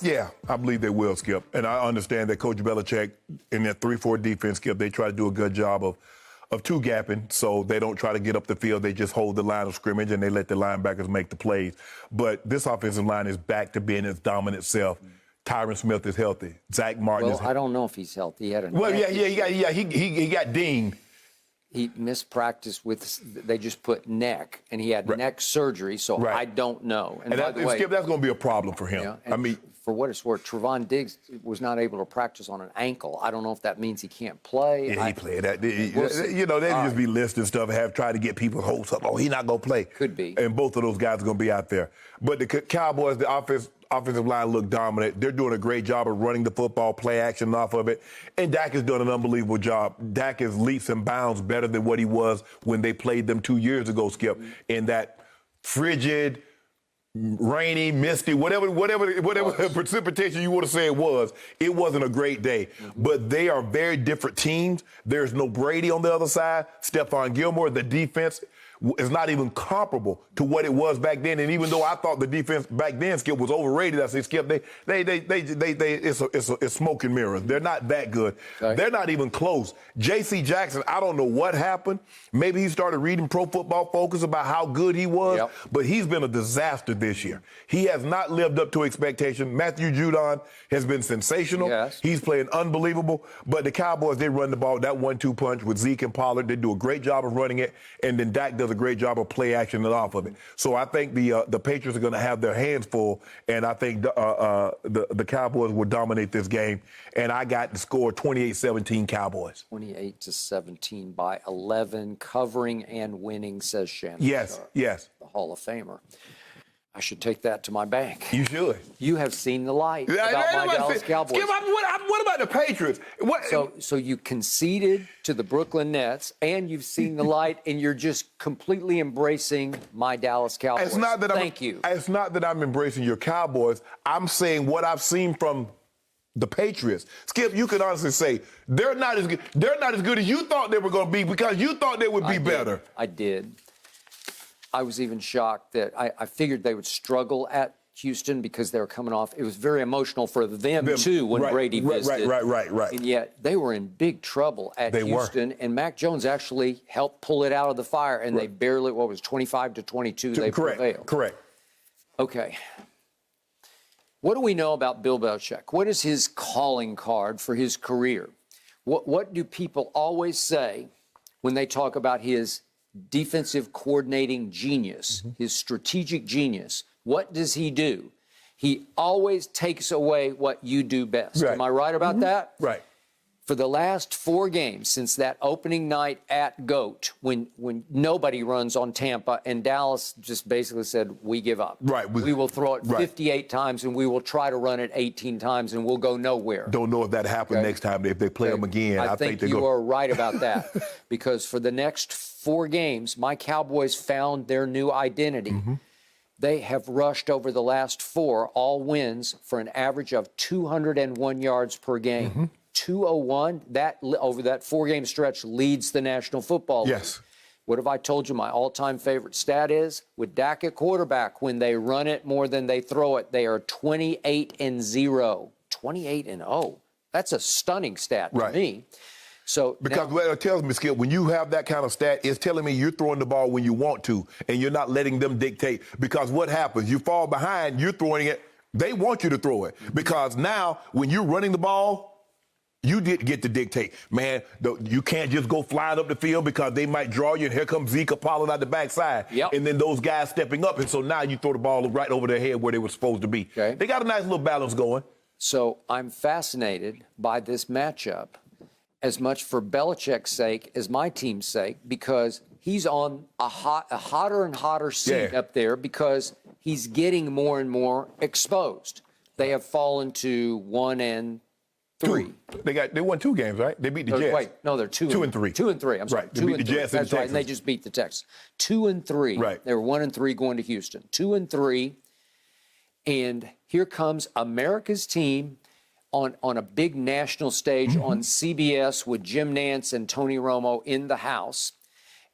Yeah, I believe they will, Skip. And I understand that Coach Belichick, in that 3-4 defense, Skip, they try to do a good job of two-gapping, so they don't try to get up the field. They just hold the line of scrimmage, and they let the linebackers make the plays. But this offensive line is back to being its dominant self. Tyron Smith is healthy. Zach Martin is healthy. I don't know if he's healthy. He had a he got dinged. He missed practice with, they just put neck, and he had neck surgery, so I don't know. And by the way, Skip, that's going to be a problem for him. I mean, for what it's worth, Trevon Diggs was not able to practice on an ankle. I don't know if that means he can't play. Yeah, he played that. They just be listing stuff and have tried to get people hopes up. Oh, he's not going to play. Could be. And both of those guys are going to be out there. But the Cowboys, the offensive line look dominant. They're doing a great job of running the football, play action off of it. And Dak has done an unbelievable job. Dak is leaps and bounds better than what he was when they played them 2 years ago, Skip, in that frigid, rainy, misty, whatever precipitation you want to say it wasn't a great day. But they are very different teams. There's no Brady on the other side. Stephon Gilmore, the defense is not even comparable to what it was back then. And even though I thought the defense back then, Skip, was overrated, I say, Skip, it's smoke and mirrors. They're not that good. Okay. They're not even close. J.C. Jackson, I don't know what happened. Maybe he started reading Pro Football Focus about how good he was, but he's been a disaster this year. He has not lived up to expectation. Matthew Judon has been sensational. Yes. He's playing unbelievable. But the Cowboys, they run the ball, that 1-2 punch with Zeke and Pollard. They do a great job of running it, and then Dak does a great job of play action and off of it. So I think the Patriots are going to have their hands full, and I think the Cowboys will dominate this game. And I got the score 28-17 Cowboys. 28-17 by 11, covering and winning, says Shannon. Yes, yes. The Hall of Famer. I should take that to my bank. You should. You have seen the light about my Dallas Cowboys. Skip, what about the Patriots? So you conceded to the Brooklyn Nets, and you've seen the light, and you're just completely embracing my Dallas Cowboys. Thank you. It's not that I'm embracing your Cowboys. I'm saying what I've seen from the Patriots. Skip, you can honestly say they're not as good. They're not as good as you thought they were going to be because you thought they would be better. I did. I was even shocked that I figured they would struggle at Houston because they were coming off. It was very emotional for them too, when Brady visited. Right. And yet they were in big trouble at Houston. And Mac Jones actually helped pull it out of the fire, and they barely, 25-22, they prevailed. Correct. Okay. What do we know about Bill Belichick? What is his calling card for his career? What do people always say when they talk about his defensive coordinating genius, his strategic genius? What does he do? He always takes away what you do best. Am I right about that? Right. For the last 4 games since that opening night at GOAT, when nobody runs on Tampa, and Dallas just basically said, we give up. Right. We will throw it 58 times, and we will try to run it 18 times, and we'll go nowhere. Don't know if that happens next time. If they play them again, I think you are right about that. Because for the next 4 games, my Cowboys found their new identity. They have rushed over the last 4, all wins, for an average of 201 yards per game. 201, that over that 4-game stretch leads the National Football League. Yes. What have I told you my all-time favorite stat is? With Dak at quarterback, when they run it more than they throw it, they are 28-0. 28-0. That's a stunning stat to me. So because what it tells me, Skip, when you have that kind of stat, it's telling me you're throwing the ball when you want to, and you're not letting them dictate. Because what happens? You fall behind, you're throwing it. They want you to throw it. Because now, when you're running the ball, you did get to dictate. Man, you can't just go flying up the field because they might draw you, and here comes Zeke or Pollard out the backside. And then those guys stepping up, and so now you throw the ball right over their head where they were supposed to be. They got a nice little balance going. So I'm fascinated by this matchup, as much for Belichick's sake as my team's sake, because he's on a hotter and hotter seat up there because he's getting more and more exposed. They have fallen to 1-3. They won 2 games, right? They beat the Jets. Wait, no, they're 2-3. 2-3. I'm sorry. Right. They beat the Jets and That's right. And they just beat the Texans. 2-3. Right. They were 1-3 going to Houston. 2-3. And here comes America's team on a big national stage on CBS with Jim Nantz and Tony Romo in the house.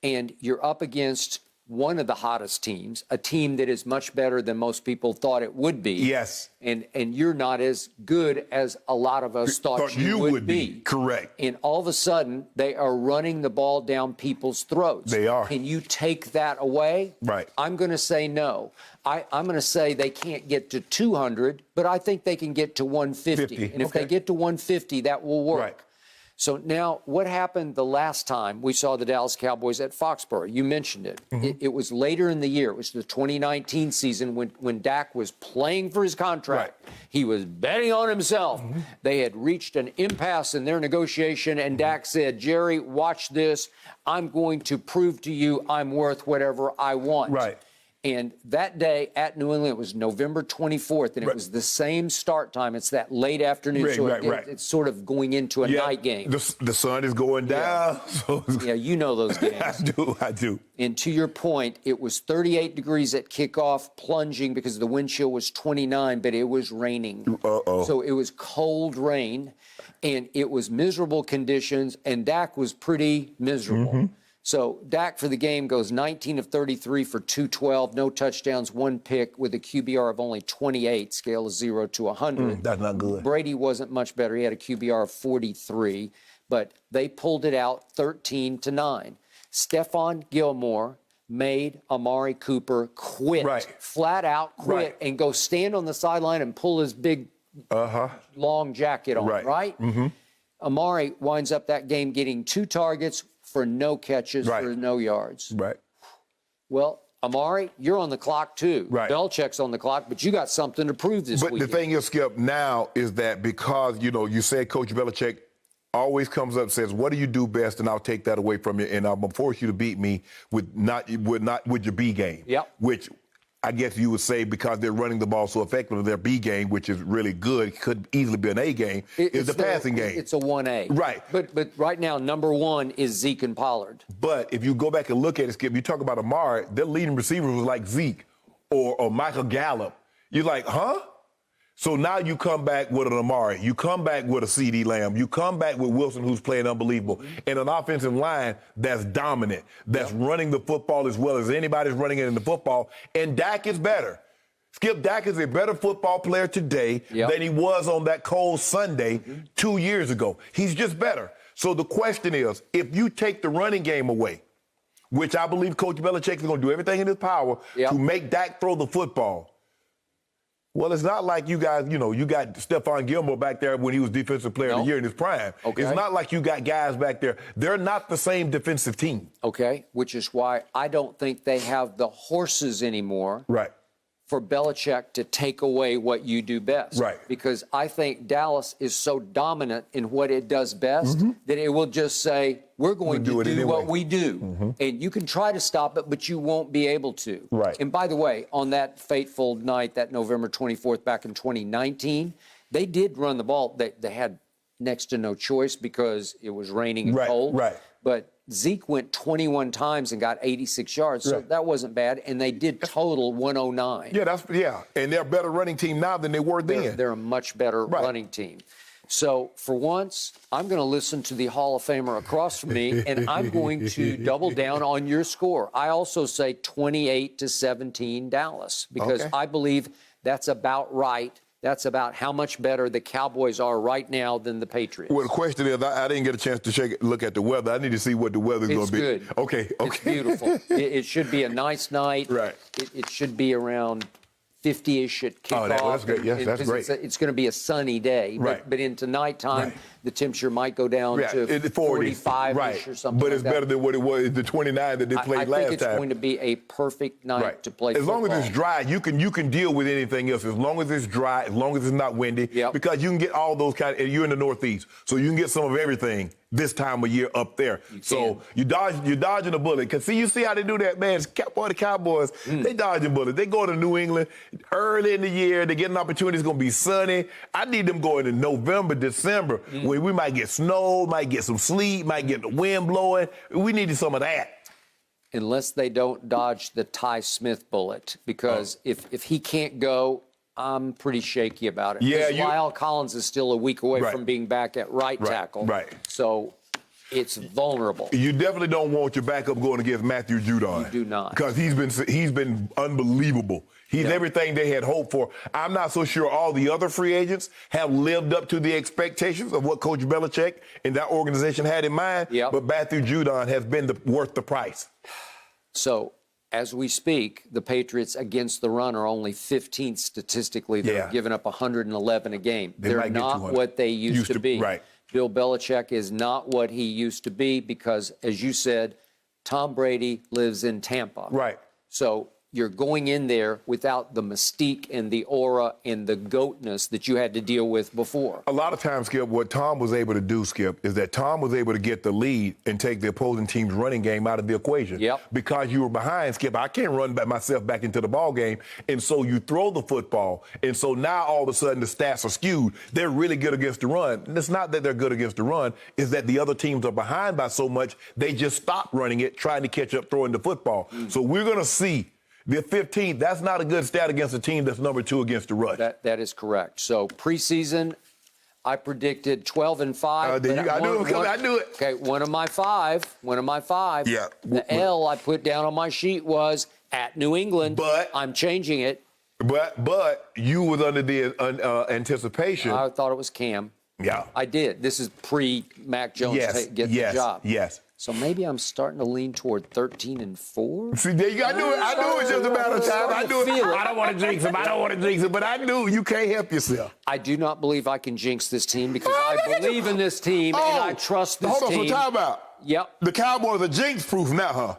And you're up against one of the hottest teams, a team that is much better than most people thought it would be. Yes. And you're not as good as a lot of us thought you would be. Correct. And all of a sudden, they are running the ball down people's throats. They are. Can you take that away? Right. I'm going to say no. I'm going to say they can't get to 200, but I think they can get to 150. And if they get to 150, that will work. Right. So now, what happened the last time we saw the Dallas Cowboys at Foxborough? You mentioned it. It was later in the year. It was the 2019 season when Dak was playing for his contract. Right. He was betting on himself. They had reached an impasse in their negotiation, and Dak said, Jerry, watch this. I'm going to prove to you I'm worth whatever I want. Right. And that day at New England, it was November 24th, and it was the same start time. It's that late afternoon, it's sort of going into a night game. The sun is going down. So yeah, you know those games. I do. And to your point, it was 38 degrees at kickoff, plunging because the wind chill was 29, but it was raining. So it was cold rain, and it was miserable conditions, and Dak was pretty miserable. So Dak for the game goes 19 of 33 for 212, no touchdowns, one pick with a QBR of only 28, scale of 0 to 100. That's not good. Brady wasn't much better. He had a QBR of 43, but they pulled it out 13-9. Stephon Gilmore made Amari Cooper quit, flat out quit, and go stand on the sideline and pull his big long jacket on, right? Amari winds up that game getting 2 targets for no catches, for no yards. Well, Amari, you're on the clock too. Belichick's on the clock, but you got something to prove this weekend. But the thing is, Skip, now is that because, you said Coach Belichick always comes up and says, what do you do best, and I'll take that away from you, and I'm going to force you to beat me with your B game. Which I guess you would say, because they're running the ball so effectively, their B game, which is really good, could easily be an A game, is the passing game. It's a 1A. Right. But right now, number one is Zeke and Pollard. But if you go back and look at it, Skip, you talk about Amari, their leading receiver was like Zeke or Michael Gallup. You're like, huh? So now you come back with an Amari. You come back with a CeeDee Lamb. You come back with Wilson, who's playing unbelievable. And an offensive line that's dominant, that's running the football as well as anybody's running it in the football. And Dak is better. Skip, Dak is a better football player today than he was on that cold Sunday 2 years ago. He's just better. So the question is, if you take the running game away, which I believe Coach Belichick is going to do everything in his power to make Dak throw the football. Well, it's not like you guys, you got Stephon Gilmore back there when he was Defensive Player of the Year in his prime. It's not like you got guys back there. They're not the same defensive team. Which is why I don't think they have the horses anymore. For Belichick to take away what you do best. Because I think Dallas is so dominant in what it does best that it will just say, we're going to do what we do. And you can try to stop it, but you won't be able to. And by the way, on that fateful night, that November 24th back in 2019, they did run the ball. They had next to no choice because it was raining and cold. But Zeke went 21 times and got 86 yards, so that wasn't bad. And they did total 109. And they're a better running team now than they were then. They're a much better running team. So for once, I'm going to listen to the Hall of Famer across from me, and I'm going to double down on your score. I also say 28-17 Dallas, because I believe that's about right. That's about how much better the Cowboys are right now than the Patriots. Well, the question is, I didn't get a chance to look at the weather. I need to see what the weather's going to be. It's good. Okay. It's beautiful. It should be a nice night. It should be around 50-ish at kickoff. Oh, that's great. Yes, that's great. It's going to be a sunny day. But into nighttime, the temperature might go down to 45-ish or something. But it's better than what it was, the 29 that they played last time. I think it's going to be a perfect night to play football. As long as it's dry, you can deal with anything else. As long as it's dry, as long as it's not windy. Because you can get all those and you're in the Northeast, so you can get some of everything this time of year up there. So you're dodging a bullet. Because you see how they do that, man. The Cowboys, they dodging bullets. They go to New England early in the year. They get an opportunity. It's going to be sunny. I need them going in November, December, when we might get snow, might get some sleet, might get the wind blowing. We needed some of that. Unless they don't dodge the Ty Smith bullet. Because if he can't go, I'm pretty shaky about it. Lyle Collins is still a week away from being back at right tackle. So It's vulnerable. You definitely don't want your backup going against Matthew Judon. You do not. Because he's been unbelievable. He's everything they had hoped for. I'm not so sure all the other free agents have lived up to the expectations of what Coach Belichick and that organization had in mind. But Matthew Judon has been worth the price. So, as we speak, the Patriots against the run are only 15th statistically. They're giving up 111 a game. They're not what they used to be. Right. Bill Belichick is not what he used to be because, as you said, Tom Brady lives in Tampa. Right. So you're going in there without the mystique and the aura and the goatness that you had to deal with before. A lot of times, Skip, what Tom was able to do, Skip, is that Tom was able to get the lead and take the opposing team's running game out of the equation. Because you were behind, Skip, I can't run myself back into the ball game. And so you throw the football. And so now all of a sudden the stats are skewed. They're really good against the run. And it's not that they're good against the run. It's that the other teams are behind by so much, they just stop running it, trying to catch up throwing the football. So we're going to see the 15th, that's not a good stat against a team that's number 2 against the rush. That is correct. So preseason, I predicted 12-5. I knew it. Okay, one of my five. Yeah. The L I put down on my sheet was at New England. But I'm changing it. But you was under the anticipation. I thought it was Cam. Yeah. I did. This is pre-Mac Jones get the job. Yes. So maybe I'm starting to lean toward 13-4. See, there you go. I knew it was just a matter of time. I knew it. I don't want to jinx him. But I knew you can't help yourself. I do not believe I can jinx this team because I believe in this team and I trust this team. Hold on, so time out. Yep. The Cowboys are jinx-proof now, huh?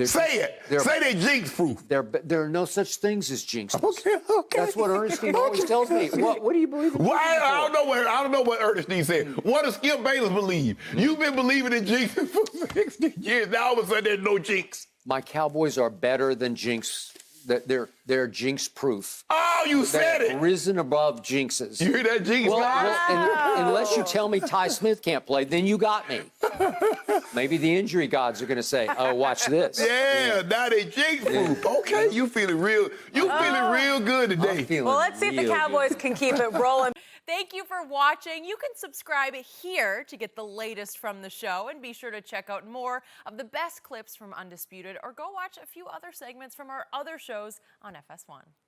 Say it. Say they jinx-proof. There are no such things as jinxes. Okay. That's what Ernestine always tells me. What do you believe in? Well, I don't know what Ernestine said. What does Skip Bayless believe? You've been believing in jinxes for 60 years. Now all of a sudden there's no jinx. My Cowboys are better than jinx. They're jinx-proof. Oh, you said it. Risen above jinxes. You hear that, jinx? Unless you tell me Ty Smith can't play, then you got me. Maybe the injury gods are going to say, "Oh, watch this." Yeah, now they jinx-proof. Okay, you feeling real good today. Well, let's see if the Cowboys can keep it rolling. Thank you for watching. You can subscribe here to get the latest from the show, and be sure to check out more of the best clips from Undisputed, or go watch a few other segments from our other shows on FS1.